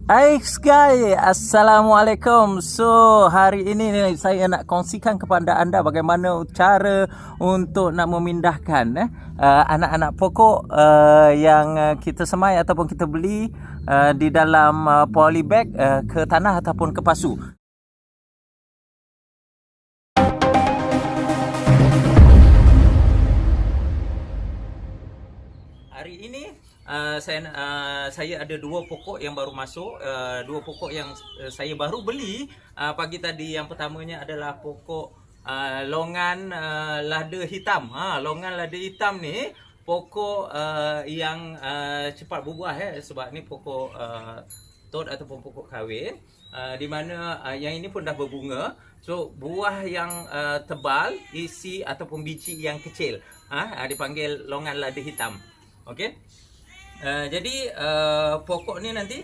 Hai guys, Assalamualaikum. So hari ini saya nak kongsikan kepada anda bagaimana cara untuk nak memindahkan anak-anak pokok yang kita semai ataupun kita beli di dalam polybag ke tanah ataupun ke pasu. Hari ini saya ada dua pokok yang baru masuk, dua pokok yang saya baru beli pagi tadi. Yang pertamanya adalah pokok longan lada hitam. Longan lada hitam ni pokok yang cepat berbuah sebab ni pokok tot ataupun pokok kahwin, di mana yang ini pun dah berbunga. So buah yang tebal, isi ataupun biji yang kecil dipanggil longan lada hitam. Okey. Jadi pokok ni nanti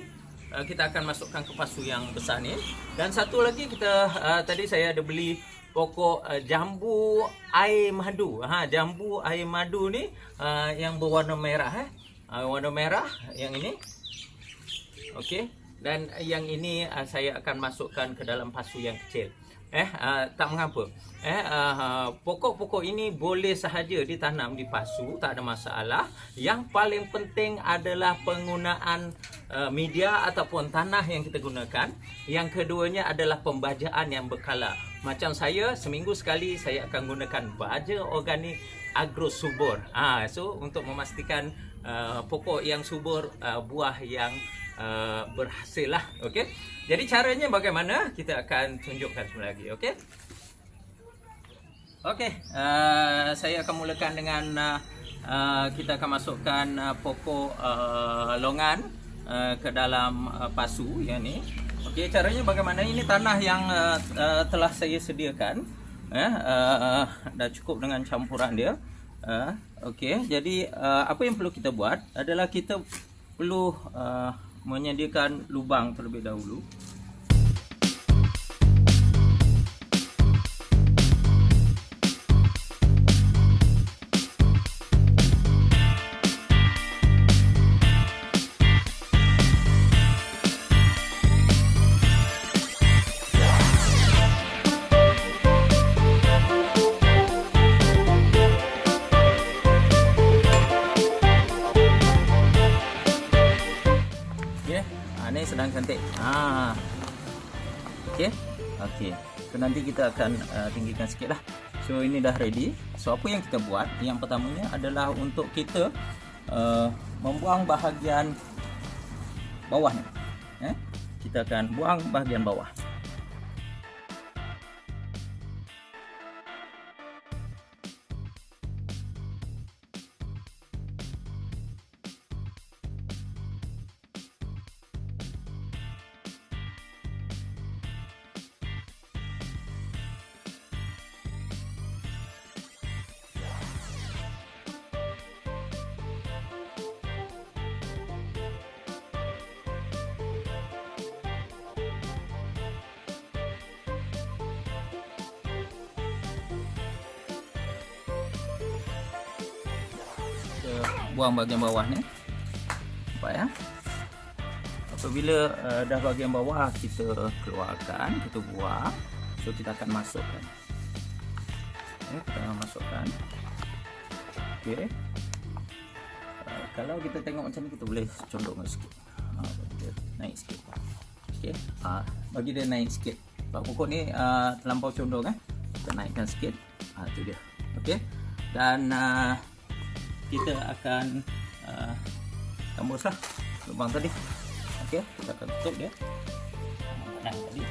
kita akan masukkan ke pasu yang besar ni. Dan satu lagi kita tadi saya ada beli pokok jambu air madu. Jambu air madu ni yang berwarna merah warna merah yang ini. Okey. Dan yang ini saya akan masukkan ke dalam pasu yang kecil. Tak mengapa. Pokok-pokok ini boleh sahaja ditanam di pasu, tak ada masalah. Yang paling penting adalah penggunaan media ataupun tanah yang kita gunakan. Yang keduanya adalah pembajaan yang berkala. Macam saya, seminggu sekali saya akan gunakan baja organik agro subur. So untuk memastikan pokok yang subur, buah yang berhasil lah. Okey. Jadi caranya bagaimana kita akan tunjukkan semula lagi. Okey. Okey, saya akan mulakan dengan kita akan masukkan pokok longan ke dalam pasu yang ni. Okey, caranya bagaimana? Ini tanah yang telah saya sediakan. Dah cukup dengan campuran dia. Okey, jadi apa yang perlu kita buat adalah kita perlu menyediakan lubang terlebih dahulu. Ini sedang cantik. Okey. So nanti kita akan tinggikan sikit lah. So ini dah ready. So apa yang kita buat? Yang pertamanya adalah untuk kita membuang bahagian bawahnya. Kita akan buang bahagian bawah. Buang bahagian bawah ni. Nampak ya? Apabila dah bahagian bawah kita keluarkan, kita buang. So kita akan masukkan. Kita akan masukkan. Okey. Kalau kita tengok macam ni, kita boleh condongkan sikit. Bagi dia naik sikit. Okey. Bagi dia naik sikit. Sebab pokok ni terlampau condong Kita naikkan sikit. Itu dia. Okey. Dan kita akan tembuslah lubang tadi. Okey, kita akan tutup dia. Tadi.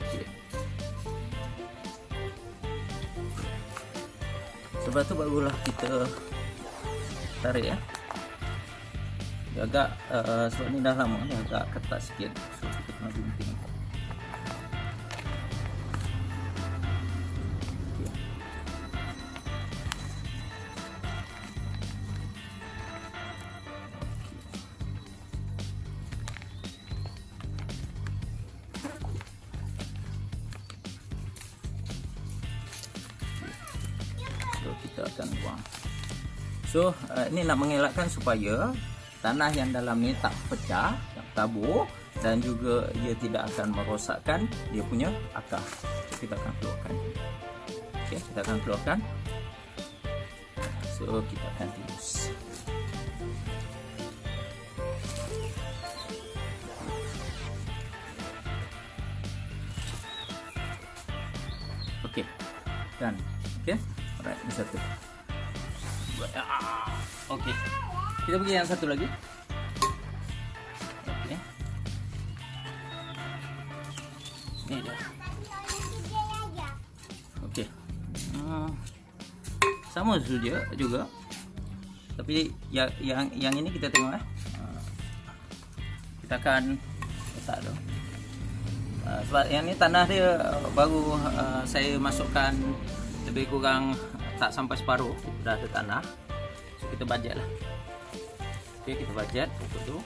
Okey. Sebab tu barulah kita tarik Dia agak sebab ni dah lama, dia agak ketat sikit. So kita kena gunting. kita akan buang. So ini nak mengelakkan supaya tanah yang dalam ni tak pecah, tak tabur, dan juga ia tidak akan merosakkan dia punya akar. So, kita akan keluarkan. Okey, kita akan keluarkan. So kita akan tiris. Okey, dan okey, alright, ini satu. Okey, kita pergi yang satu lagi. Okey, ini dia. Okey, sama saja juga, tapi yang ini kita tengok kita akan letak dulu. Sebab yang ni tanah dia baru saya masukkan lebih kurang tak sampai separuh dah ada tanah. So kita bajet lah. Okey, kita bajet pokok tu.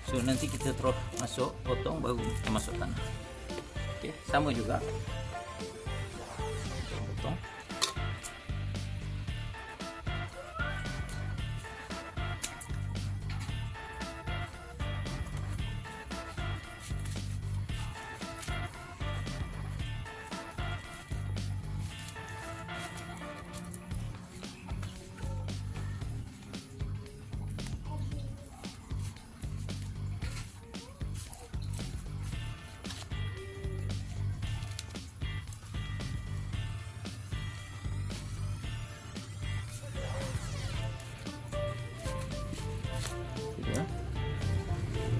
So nanti kita terus masuk potong baru kita masuk tanah. Okey, sama juga. Potong.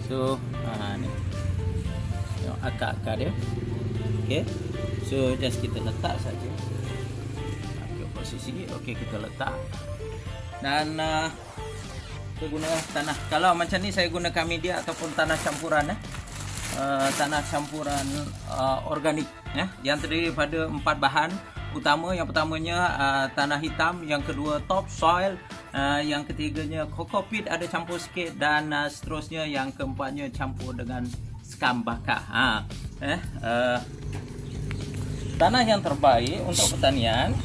So ni tengok akar-akar dia. Okey, so just kita letak saja. Okey, posisi okey kita letak. Dan kita guna tanah. Kalau macam ni saya gunakan media ataupun tanah campuran tanah campuran organik yang terdiri daripada 4 bahan utama. Yang pertamanya tanah hitam, yang kedua top soil, yang ketiganya kokopit ada campur sikit, dan seterusnya yang keempatnya campur dengan skam bakar. Tanah yang terbaik untuk pertanian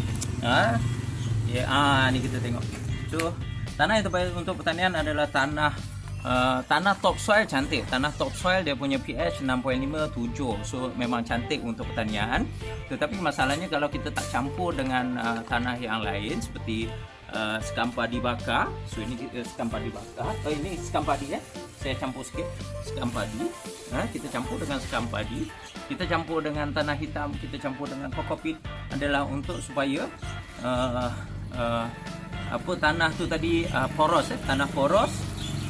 ni kita tengok. So tanah yang terbaik untuk pertanian adalah tanah top soil. Cantik tanah top soil, dia punya pH 6.5-7. So memang cantik untuk pertanian. Tetapi masalahnya kalau kita tak campur dengan tanah yang lain seperti skam padi bakar. So ini skam padi bakar. Ini skam padi saya campur sikit skam padi. Kita campur dengan skam padi, kita campur dengan tanah hitam, kita campur dengan kokopit, adalah untuk supaya tanah tu tadi poros, tanah poros.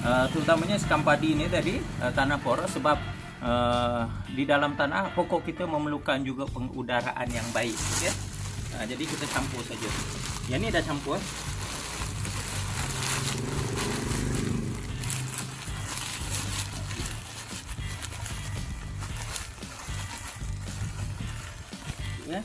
Terutamanya skam padi ni tadi tanah poros, sebab di dalam tanah pokok kita memerlukan juga pengudaraan yang baik. Okay? Jadi kita campur saja. Yang ni dah campur. Ya.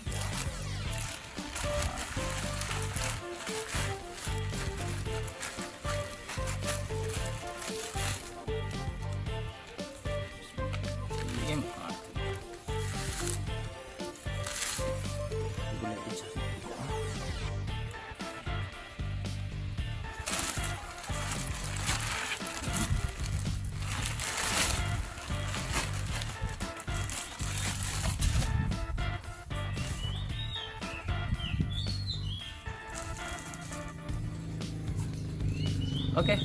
Okey,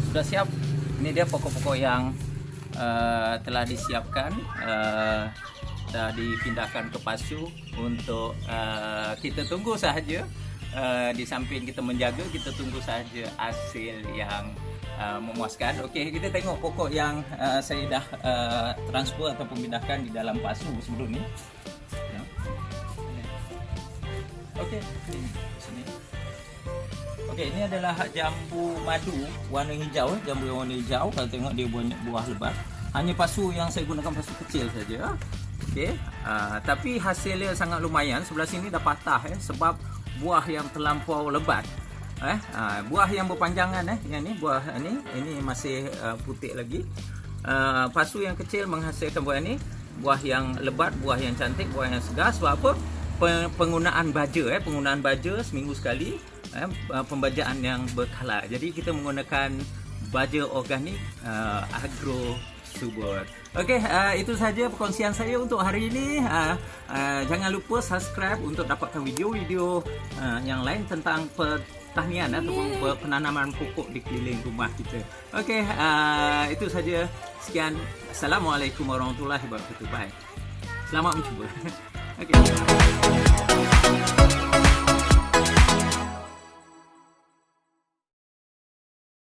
sudah siap. Ini dia pokok-pokok yang telah disiapkan, dah dipindahkan ke pasu untuk kita tunggu sahaja. Di samping kita menjaga, kita tunggu sahaja hasil yang memuaskan. Okey, kita tengok pokok yang saya dah transfer ataupun pindahkan di dalam pasu sebelum ni. Okey, sini. Okey, ini adalah jambu madu warna hijau, jambu yang warna hijau. Kalau tengok dia buah lebat. Hanya pasu yang saya gunakan pasu kecil saja. Okey, tapi hasilnya sangat lumayan. Sebelah sini dah patah sebab buah yang terlampau lebat. Buah yang berpanjangan yang ni buah ini masih putih lagi. Pasu yang kecil menghasilkan buah ni, buah yang lebat, buah yang cantik, buah yang segar. Sebab apa? penggunaan baja, penggunaan baja seminggu sekali, pembajaan yang berkala. Jadi kita menggunakan baja organik agro subur. Okey, itu saja perkongsian saya untuk hari ini. Jangan lupa subscribe untuk dapatkan video-video yang lain tentang pertanian ataupun penanaman pokok di keliling rumah kita. Okey, itu saja. Sekian. Assalamualaikum warahmatullahi wabarakatuh. Bye. Selamat mencuba. Okey.